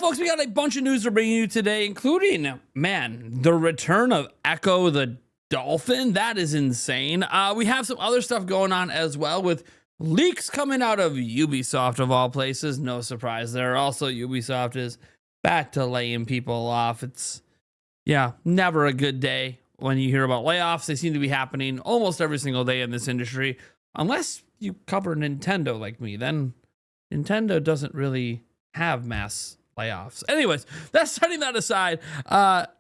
folks, we got a bunch of news to bring you today, including, man, the return of Ecco the Dolphin. That is insane. We have some other stuff going on as well with leaks coming out of Ubisoft, of all places. No surprise there. Also, Ubisoft is back to laying people off. It's, never a good day when you hear about layoffs. They seem to be happening almost every single day in this industry. Unless you cover Nintendo like me, then Nintendo doesn't really have mass layoffs. Anyways, that's setting that aside.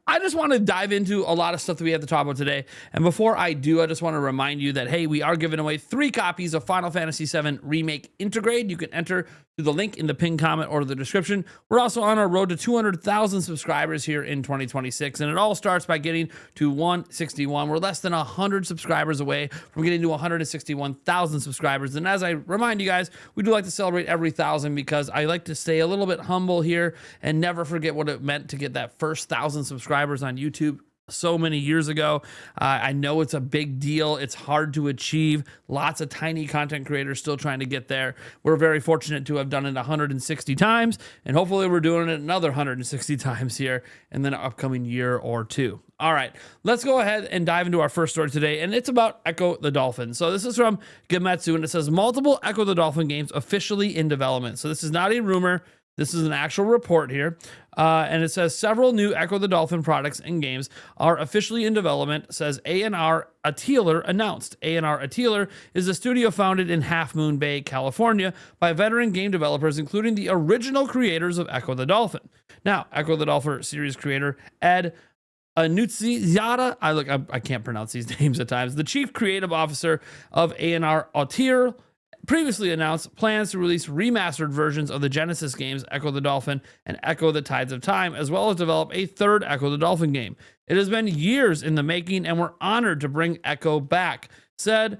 I just want to dive into a lot of stuff that we have to talk about today. And before I do, I just want to remind you that, hey, we are giving away 3 copies of Final Fantasy VII Remake Intergrade. You can enter through the link in the pinned comment or the description. We're also on our road to 200,000 subscribers here in 2026. And it all starts by getting to 161. We're less than 100 subscribers away from getting to 161,000 subscribers. And as I remind you guys, we do like to celebrate every 1,000 because I like to stay a little bit humble here and never forget what it meant to get that first 1,000 subscribers on YouTube so many years ago. I know it's a big deal. It's hard to achieve. Lots of tiny content creators still trying to get there. We're very fortunate to have done it 160 times, and hopefully we're doing it another 160 times here in the upcoming year or two. All right, let's go ahead and dive into our first story today, and it's about Ecco the Dolphin. So this is from Gematsu, and it says multiple Ecco the Dolphin games officially in development. So this is not a rumor. This is an actual report here, and it says several new Ecco the Dolphin products and games are officially in development, says A&R Atelier announced. A&R Atelier is a studio founded in Half Moon Bay, California by veteran game developers, including the original creators of Ecco the Dolphin. Now, Ecco the Dolphin series creator Ed Anutsiata, I can't pronounce these names at times, the chief creative officer of A&R Atelier, previously announced plans to release remastered versions of the Genesis games Ecco the Dolphin and Ecco the Tides of Time, as well as develop a third Ecco the Dolphin game. It has been years in the making, and we're honored to bring Ecco back, said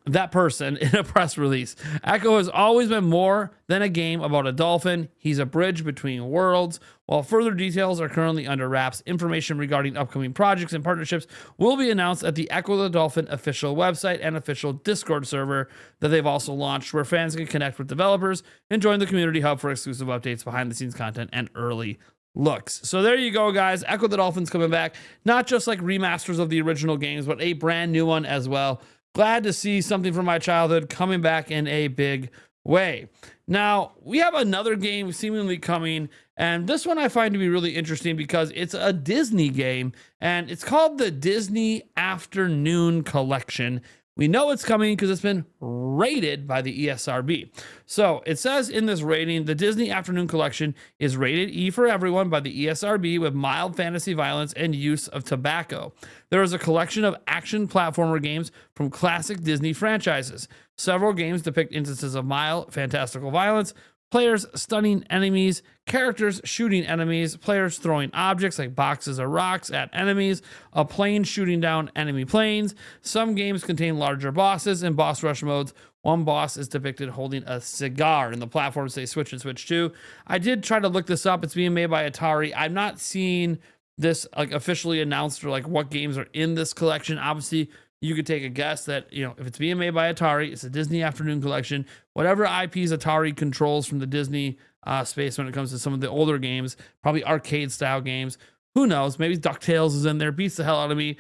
that person in a press release. Ecco has always been more than a game about a dolphin. He's a bridge between worlds. While further details are currently under wraps, information regarding upcoming projects and partnerships will be announced at the Ecco the Dolphin official website and official Discord server that they've also launched, where fans can connect with developers and join the community hub for exclusive updates, behind the scenes content, and early looks. So there you go, guys. Ecco the Dolphin's coming back, not just like remasters of the original games, but a brand new one as well. Glad to see something from my childhood coming back in a big way. Now, we have another game seemingly coming, and this one I find to be really interesting because it's a Disney game, and it's called the Disney Afternoon Collection. We know it's coming because it's been rated by the ESRB. So it says in this rating, the Disney Afternoon Collection is rated E for everyone by the ESRB with mild fantasy violence and use of tobacco. There is a collection of action platformer games from classic Disney franchises. Several games depict instances of mild fantastical violence, players stunning enemies, characters shooting enemies, players throwing objects like boxes or rocks at enemies, a plane shooting down enemy planes. Some games contain larger bosses and boss rush modes. One boss is depicted holding a cigar, and the platforms say Switch and Switch 2. I did try to look this up. It's being made by Atari. I'm not seeing this like officially announced or like what games are in this collection. Obviously, you could take a guess that, you know, if it's being made by Atari, it's a Disney Afternoon Collection. Whatever IPs Atari controls from the Disney space when it comes to some of the older games, probably arcade-style games. Who knows? Maybe DuckTales is in there. Beats the hell out of me.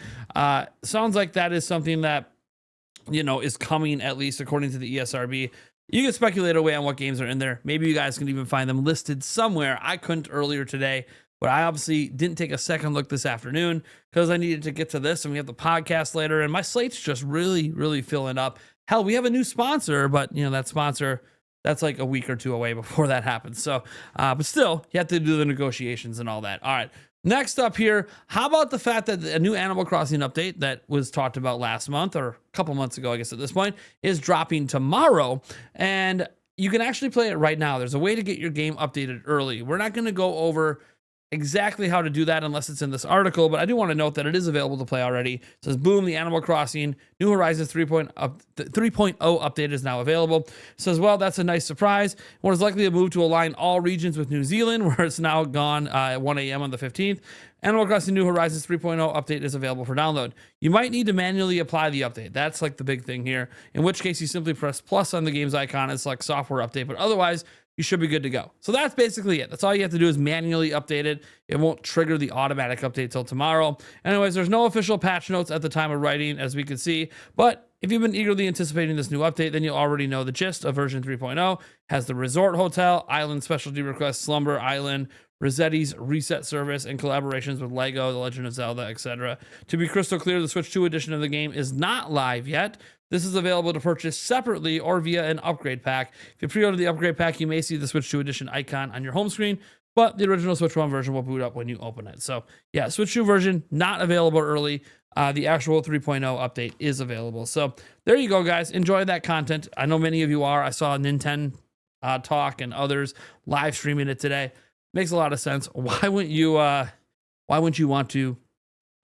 Sounds like that is something that, you know, is coming, at least according to the ESRB. You can speculate away on what games are in there. Maybe you guys can even find them listed somewhere. I couldn't earlier today. But I obviously didn't take a second look this afternoon because I needed to get to this, and we have the podcast later, and my slate's just really, really filling up. Hell, we have a new sponsor, but you know, that sponsor, that's like a week or two away before that happens. So, but still, you have to do the negotiations and all that. All right. Next up here, how about the fact that a new Animal Crossing update that was talked about last month, or a couple months ago, I guess at this point, is dropping tomorrow, and you can actually play it right now. There's a way to get your game updated early. We're not going to go over exactly how to do that unless it's in this article, but I do want to note that it is available to play already. It says, boom, the Animal Crossing New Horizons 3.0 update is now available. It says, well, that's a nice surprise. One is likely to move to align all regions with New Zealand, where it's now gone at 1 a.m. on the 15th. Animal Crossing New Horizons 3.0 update is available for download. You might need to manually apply the update. That's like the big thing here, in which case you simply press plus on the game's icon and select software update, but otherwise, you should be good to go. So that's basically it. That's all you have to do is manually update it. It won't trigger the automatic update till tomorrow. Anyways, there's no official patch notes at the time of writing, as we can see, but if you've been eagerly anticipating this new update, then you'll already know the gist of version 3.0. Has the resort hotel, island specialty requests, slumber island, Rossetti's reset service, and collaborations with Lego, The Legend of Zelda, etc. To be crystal clear, the Switch 2 edition of the game is not live yet. This is available to purchase separately or via an upgrade pack. If you pre-order the upgrade pack, you may see the Switch 2 edition icon on your home screen, but the original Switch 1 version will boot up when you open it. So yeah, Switch 2 version not available early. The actual 3.0 update is available. So there you go, guys. Enjoy that content. I know many of you are. I saw Nintendo Talk and others live streaming it today. Makes a lot of sense. Why wouldn't you want to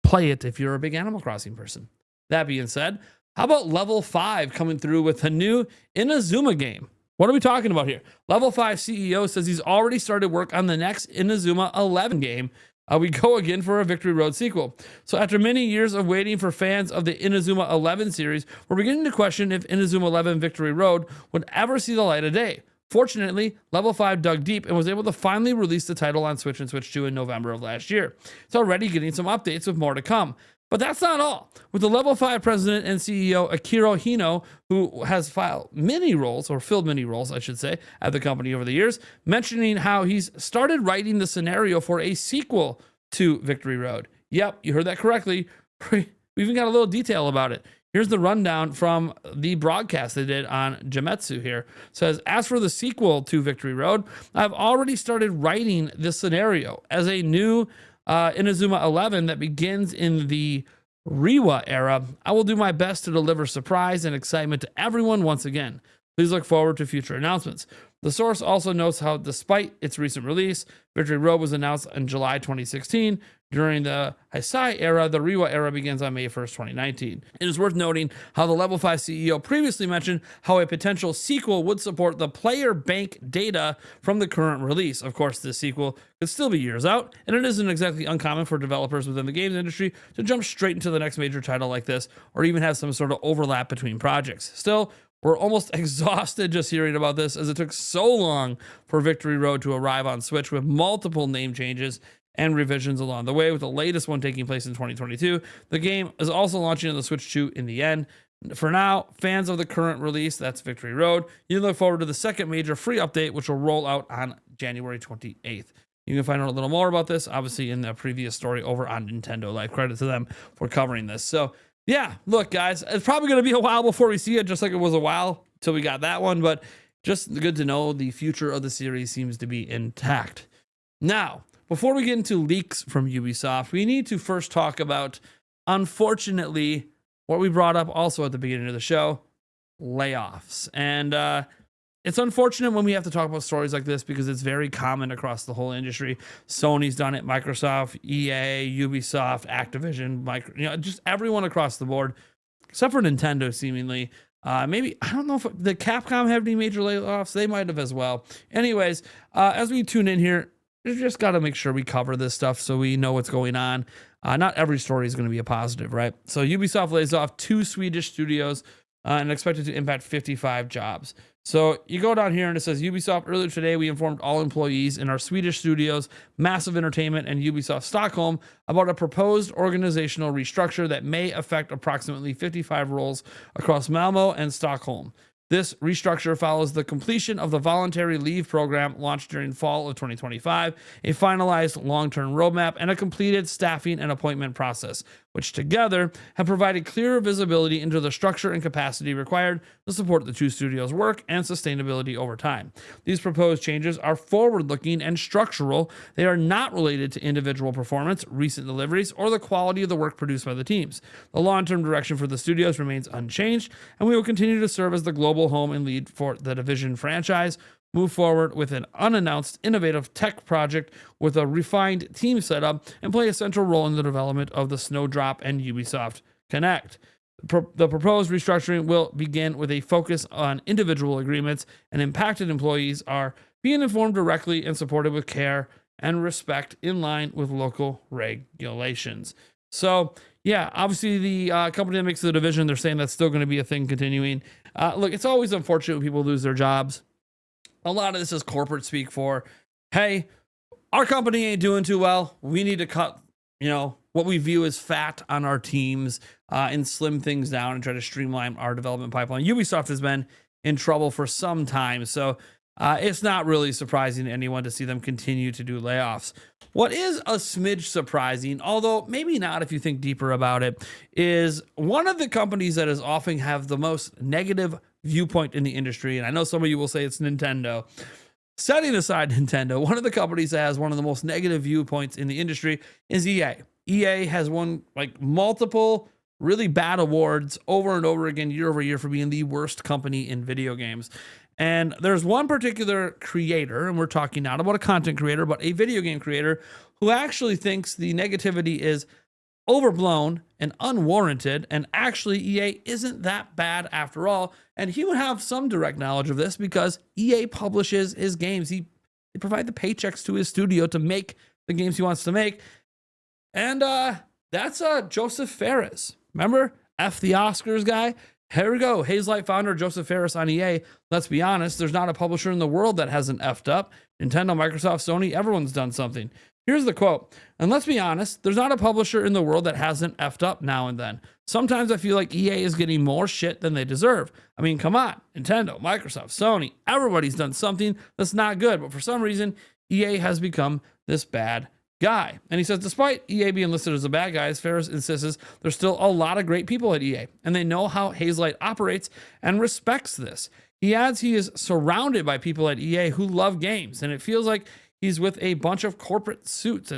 play it if you're a big Animal Crossing person? That being said, how about Level 5 coming through with a new Inazuma game? What are we talking about here? Level 5 CEO says he's already started work on the next Inazuma 11 game. We go again for a Victory Road sequel. So after many years of waiting for fans of the Inazuma 11 series, we're beginning to question if Inazuma 11 Victory Road would ever see the light of day. Fortunately, Level 5 dug deep and was able to finally release the title on Switch and Switch 2 in November of last year. It's already getting some updates with more to come. But that's not all. With the Level 5 president and CEO Akira Hino, who has filled many roles, I should say, at the company over the years, mentioning how he's started writing the scenario for a sequel to Victory Road. Yep, you heard that correctly. We even got a little detail about it. Here's the rundown from the broadcast they did on Jametsu here. It says, as for the sequel to Victory Road, I've already started writing this scenario as a new Inazuma 11 that begins in the Reiwa era. I will do my best to deliver surprise and excitement to everyone once again. Please look forward to future announcements. The source also notes how, despite its recent release, Victory Road was announced in July 2016. During the Heisei era, the Reiwa era begins on May 1st, 2019. It is worth noting how the Level 5 CEO previously mentioned how a potential sequel would support the player bank data from the current release. Of course, this sequel could still be years out, and it isn't exactly uncommon for developers within the games industry to jump straight into the next major title like this, or even have some sort of overlap between projects. Still, we're almost exhausted just hearing about this, as it took so long for Victory Road to arrive on Switch with multiple name changes and revisions along the way, with the latest one taking place in 2022. The game is also launching on the Switch 2 in the end. For now, fans of the current release, that's Victory Road, you can look forward to the second major free update, which will roll out on January 28th. You can find out a little more about this, obviously, in the previous story over on Nintendo Live. Credit to them for covering this. So, yeah, look, guys, it's probably going to be a while before we see it, just like it was a while till we got that one, but just good to know the future of the series seems to be intact. Now, before we get into leaks from Ubisoft, we need to first talk about, unfortunately, what we brought up also at the beginning of the show, layoffs. And it's unfortunate when we have to talk about stories like this because it's very common across the whole industry. Sony's done it, Microsoft, EA, Ubisoft, Activision, just everyone across the board, except for Nintendo, seemingly. Maybe, I don't know if the Capcom have any major layoffs. They might have as well. Anyways, as we tune in here, we just got to make sure we cover this stuff so we know what's going on. Not every story is going to be a positive, right? So Ubisoft lays off 2 Swedish studios and expected to impact 55 jobs. So you go down here and it says, Ubisoft, earlier today, we informed all employees in our Swedish studios, Massive Entertainment and Ubisoft Stockholm, about a proposed organizational restructure that may affect approximately 55 roles across Malmo and Stockholm. This restructure follows the completion of the voluntary leave program launched during fall of 2025, a finalized long-term roadmap, and a completed staffing and appointment process, which together have provided clearer visibility into the structure and capacity required to support the 2 studios' work and sustainability over time. These proposed changes are forward-looking and structural. They are not related to individual performance, recent deliveries, or the quality of the work produced by the teams. The long-term direction for the studios remains unchanged, and we will continue to serve as the global home and lead for the Division franchise, move forward with an unannounced innovative tech project with a refined team setup, and play a central role in the development of the Snowdrop and Ubisoft Connect. The proposed restructuring will begin with a focus on individual agreements, and impacted employees are being informed directly and supported with care and respect in line with local regulations. So, yeah, obviously the company that makes the Division, they're saying that's still going to be a thing continuing. Look, it's always unfortunate when people lose their jobs. a lot of this is corporate speak for, hey, our company ain't doing too well. We need to cut, what we view as fat on our teams and slim things down and try to streamline our development pipeline. Ubisoft has been in trouble for some time, so it's not really surprising to anyone to see them continue to do layoffs. What is a smidge surprising, although maybe not if you think deeper about it, is one of the companies that is often have the most negative viewpoint in the industry, and I know some of you will say it's Nintendo. Setting aside Nintendo, one of the companies that has one of the most negative viewpoints in the industry is EA. EA has won like multiple really bad awards over and over again, year over year, for being the worst company in video games. And there's one particular creator, and we're talking not about a content creator, but a video game creator, who actually thinks the negativity is overblown and unwarranted, and actually EA isn't that bad after all. And he would have some direct knowledge of this because EA publishes his games. They provide the paychecks to his studio to make the games he wants to make. And that's Joseph Ferris. Remember? F the Oscars guy? Here we go. Hazelight founder Joseph Ferris on EA. Let's be honest, there's not a publisher in the world that hasn't effed up. Nintendo, Microsoft, Sony, everyone's done something. Here's the quote. And let's be honest, there's not a publisher in the world that hasn't effed up now and then. Sometimes I feel like EA is getting more shit than they deserve. I mean, come on. Nintendo, Microsoft, Sony, everybody's done something that's not good. But for some reason, EA has become this bad guy. And he says, despite EA being listed as a bad guy, Ferris insists there's still a lot of great people at EA, and they know how Hazelight operates and respects this. He adds he is surrounded by people at EA who love games, and it feels like he's with a bunch of corporate suits.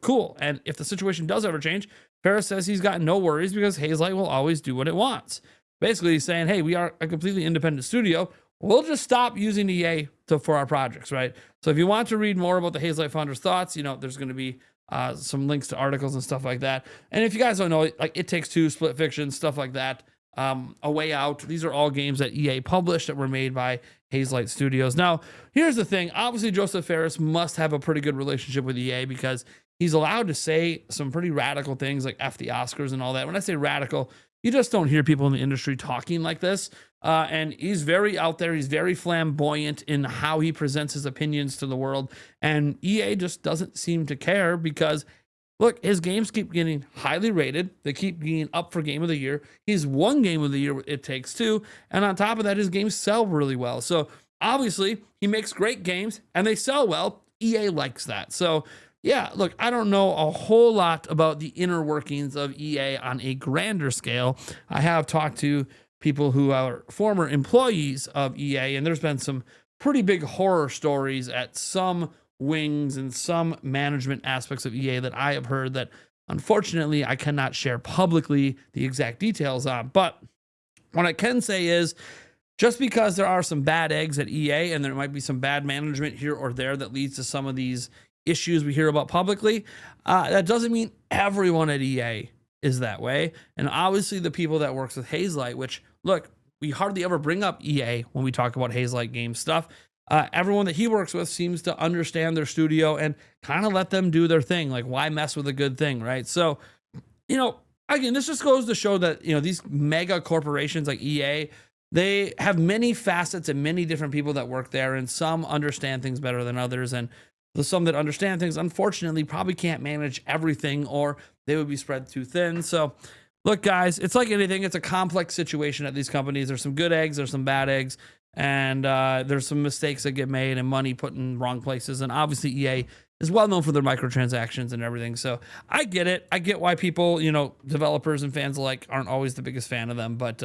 Cool. And if the situation does ever change, Ferris says he's got no worries because Hazelight will always do what it wants. Basically, he's saying, hey, we are a completely independent studio. We'll just stop using EA for our projects, right? So if you want to read more about the Hazelight founder's thoughts, there's going to be some links to articles and stuff like that. And if you guys don't know, like It Takes Two, Split Fiction, stuff like that, A Way Out, these are all games that EA published that were made by Hazelight Studios. Now, here's the thing. Obviously, Joseph Ferris must have a pretty good relationship with EA because he's allowed to say some pretty radical things like F the Oscars and all that. When I say radical, you just don't hear people in the industry talking like this. And he's very out there. He's very flamboyant in how he presents his opinions to the world. And EA just doesn't seem to care because, look, his games keep getting highly rated. They keep being up for Game of the Year. He's won Game of the Year with It Takes Two. And on top of that, his games sell really well. So obviously, he makes great games and they sell well. EA likes that. So yeah, look, I don't know a whole lot about the inner workings of EA on a grander scale. I have talked to people who are former employees of EA, and there's been some pretty big horror stories at some wings and some management aspects of EA that I have heard that unfortunately I cannot share publicly the exact details on. But what I can say is, just because there are some bad eggs at EA and there might be some bad management here or there that leads to some of these issues we hear about publicly, that doesn't mean everyone at EA is that way. And obviously the people that works with Hazelight, which, look, we hardly ever bring up EA when we talk about Hazelight game stuff. Everyone that he works with seems to understand their studio and kind of let them do their thing. Like, why mess with a good thing, right? So, again, this just goes to show that, these mega corporations like EA, they have many facets and many different people that work there, and some understand things better than others. And the some that understand things, unfortunately, probably can't manage everything, or they would be spread too thin. So, look, guys, it's like anything. It's a complex situation at these companies. There's some good eggs, there's some bad eggs, and there's some mistakes that get made and money put in wrong places. And obviously, EA is well known for their microtransactions and everything. So I get it. I get why people, developers and fans alike aren't always the biggest fan of them. But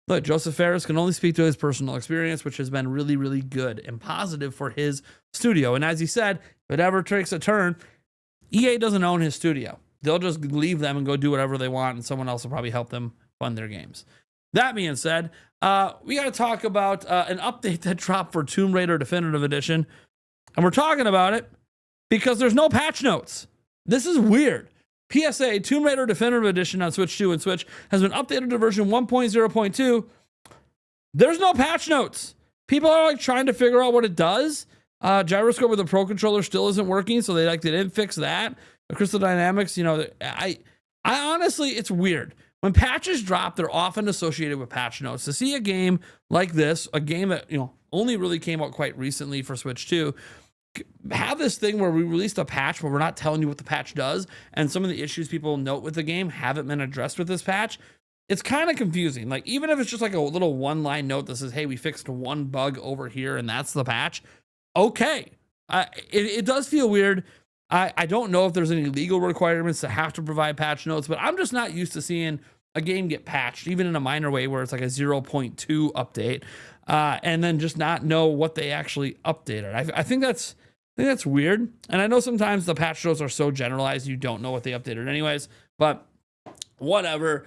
look, Joseph Ferris can only speak to his personal experience, which has been really, really good and positive for his studio. And as he said, if it ever takes a turn, EA doesn't own his studio. They'll just leave them and go do whatever they want, and someone else will probably help them fund their games. That being said, we got to talk about an update that dropped for Tomb Raider Definitive Edition. And we're talking about it because there's no patch notes. This is weird. PSA, Tomb Raider Definitive Edition on Switch 2 and Switch has been updated to version 1.0.2. There's no patch notes. People are trying to figure out what it does. Gyroscope with the Pro Controller still isn't working, so they didn't fix that. The Crystal Dynamics, I honestly, it's weird. When patches drop, they're often associated with patch notes. To see a game like this, a game that, only really came out quite recently for Switch 2, have this thing where we released a patch where we're not telling you what the patch does, and some of the issues people note with the game haven't been addressed with this patch. It's kind of confusing. Like, even if it's just like a little one-line note that says, hey, we fixed one bug over here and that's the patch, okay. It does feel weird. I don't know if there's any legal requirements to have to provide patch notes, but I'm just not used to seeing a game get patched, even in a minor way where it's like a 0.2 update, and then just not know what they actually updated. I think that's weird. And I know sometimes the patch notes are so generalized you don't know what they updated anyways, but whatever.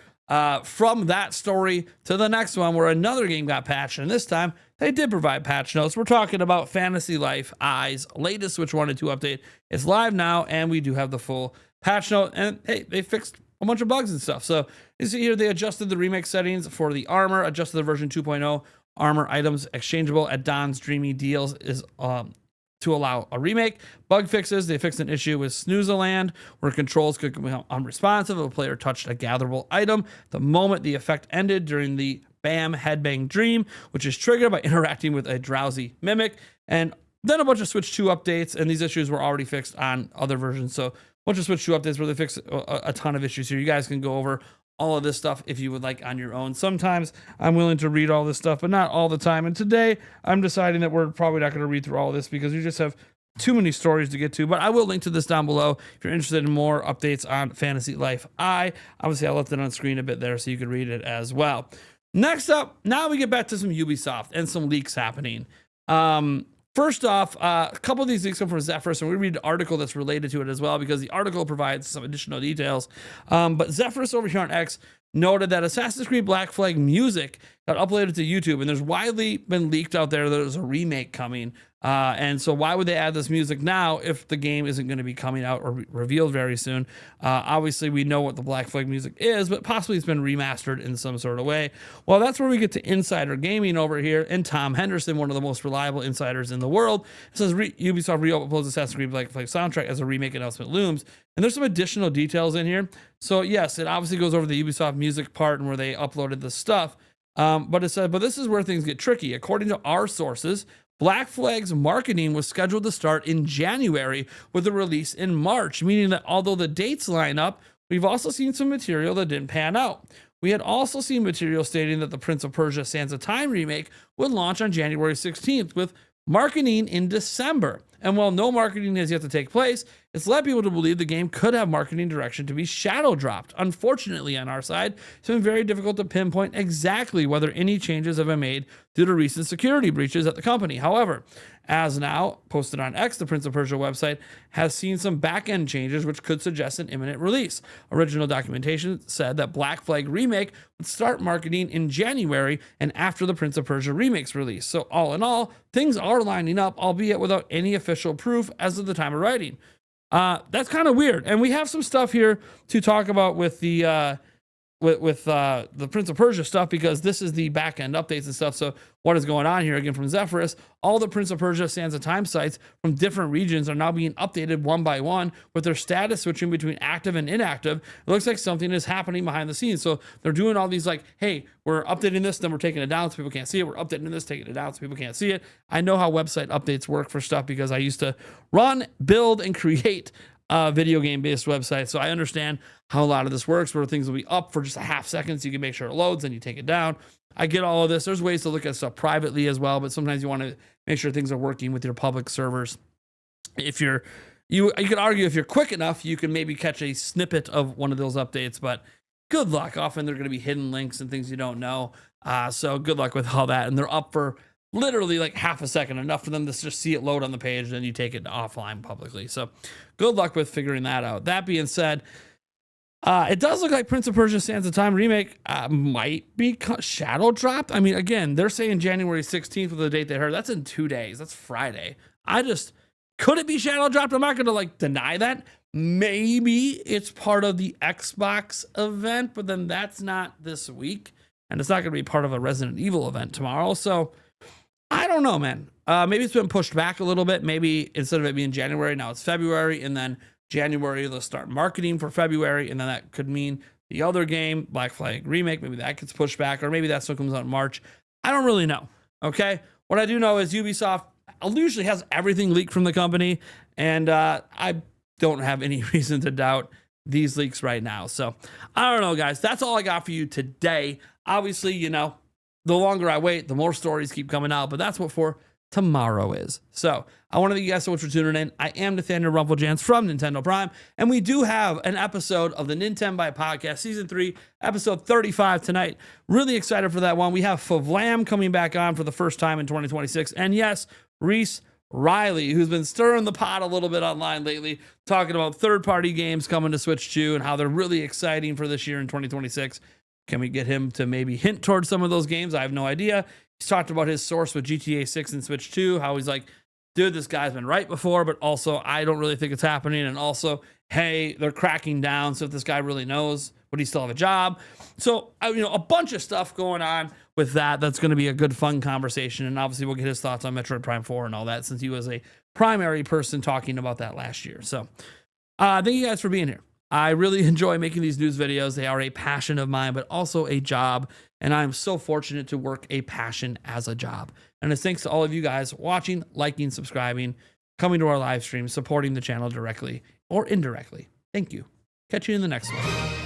From that story to the next one where another game got patched, and this time they did provide patch notes. We're talking about Fantasy Life I's latest Switch 1 and 2 update. It's live now, and we do have the full patch note, and hey, they fixed a bunch of bugs and stuff. So you see here, they adjusted the remake settings for the armor, adjusted the version 2.0 armor items exchangeable at Don's Dreamy Deals is to allow a remake. Bug fixes, they fixed an issue with Snoozeland where controls could become unresponsive if a player touched a gatherable item the moment the effect ended during the Bam Headbang Dream, which is triggered by interacting with a drowsy mimic. And then a bunch of Switch 2 updates, and these issues were already fixed on other versions. So a bunch of Switch 2 updates where they fix a ton of issues here. You guys can go over all of this stuff if you would like on your own. Sometimes I'm willing to read all this stuff, but not all the time. And today I'm deciding that we're probably not going to read through all of this because we just have too many stories to get to. But I will link to this down below if you're interested in more updates on Fantasy Life I. Obviously, I left it on screen a bit there so you could read it as well. Next up, now we get back to some Ubisoft and some leaks happening. First off, a couple of these leaks come from Zephyrus, and we read an article that's related to it as well because the article provides some additional details. But Zephyrus over here on X noted that Assassin's Creed Black Flag music got uploaded to YouTube, and there's widely been leaked out there that there's a remake coming. And so why would they add this music now if the game isn't going to be coming out or revealed very soon? Obviously, we know what the Black Flag music is, but possibly it's been remastered in some sort of way. Well, that's where we get to Insider Gaming over here, and Tom Henderson, one of the most reliable insiders in the world, says Ubisoft re-uploads Assassin's Creed Black Flag soundtrack as a remake announcement looms. And there's some additional details in here. So yes, it obviously goes over the Ubisoft music part and where they uploaded the stuff. But it said, but this is where things get tricky. According to our sources, Black Flag's marketing was scheduled to start in January with a release in March, meaning that although the dates line up, we've also seen some material that didn't pan out. We had also seen material stating that the Prince of Persia Sands of Time remake would launch on January 16th with marketing in December. And while no marketing has yet to take place, it's led people to believe the game could have marketing direction to be shadow dropped. Unfortunately, on our side, it's been very difficult to pinpoint exactly whether any changes have been made due to recent security breaches at the company. However, as now posted on X, the Prince of Persia website has seen some back-end changes which could suggest an imminent release. Original documentation said that Black Flag Remake would start marketing in January and after the Prince of Persia Remakes release. So all in all, things are lining up, albeit without any official proof as of the time of writing. That's kind of weird. And we have some stuff here to talk about with the the Prince of Persia stuff, because this is the back end updates and stuff. So what is going on here again from Zephyrus? All the Prince of Persia Sands of Time sites from different regions are now being updated one by one with their status switching between active and inactive. It looks like something is happening behind the scenes. So they're doing all these like, hey, we're updating this, then we're taking it down so people can't see it. We're updating this, taking it down so people can't see it. I know how website updates work for stuff because I used to run, build, and create video game based websites. So I understand how a lot of this works, where things will be up for just a half second so you can make sure it loads, then you take it down. I get all of this. There's ways to look at stuff privately as well, but sometimes you want to make sure things are working with your public servers. If you could argue if you're quick enough, you can maybe catch a snippet of one of those updates, but good luck. Often they're going to be hidden links and things you don't know. So good luck with all that. And they're up for literally like half a second, enough for them to just see it load on the page, then you take it offline publicly. So good luck with figuring that out. That being said, it does look like Prince of Persia Sands of Time remake might be shadow dropped. I mean, again, they're saying January 16th with the date they heard. That's in 2 days. That's Friday. Could it be shadow dropped? I'm not going to like deny that. Maybe it's part of the Xbox event, but then that's not this week. And it's not going to be part of a Resident Evil event tomorrow. So I don't know, man. Maybe it's been pushed back a little bit. Maybe instead of it being January, now it's February, and then January they'll start marketing for February, and then that could mean the other game, Black Flag Remake, maybe that gets pushed back, or maybe that's what comes out in March. I don't really know. Okay, what I do know is Ubisoft usually has everything leaked from the company, and I don't have any reason to doubt these leaks right now. So I don't know, guys. That's all I got for you today. Obviously, you know, the longer I wait, the more stories keep coming out, but that's what for tomorrow is. So I want to thank you guys so much for tuning in. I am Nathaniel Rumpeljans from Nintendo Prime, and we do have an episode of the Nintendo by Podcast Season 3, episode 35 tonight. Really excited for that one. We have Favlam coming back on for the first time in 2026. And yes, Reese Riley, who's been stirring the pot a little bit online lately, talking about third-party games coming to Switch 2 and how they're really exciting for this year in 2026. Can we get him to maybe hint towards some of those games? I have no idea. He's talked about his source with GTA 6 and Switch 2, how he's like, dude, this guy's been right before, but also I don't really think it's happening. And also, hey, they're cracking down. So if this guy really knows, would he still have a job? So, you know, a bunch of stuff going on with that. That's going to be a good, fun conversation. And obviously, we'll get his thoughts on Metroid Prime 4 and all that, since he was a primary person talking about that last year. So thank you guys for being here. I really enjoy making these news videos. They are a passion of mine, but also a job. And I'm so fortunate to work a passion as a job. And it's thanks to all of you guys watching, liking, subscribing, coming to our live stream, supporting the channel directly or indirectly. Thank you. Catch you in the next one.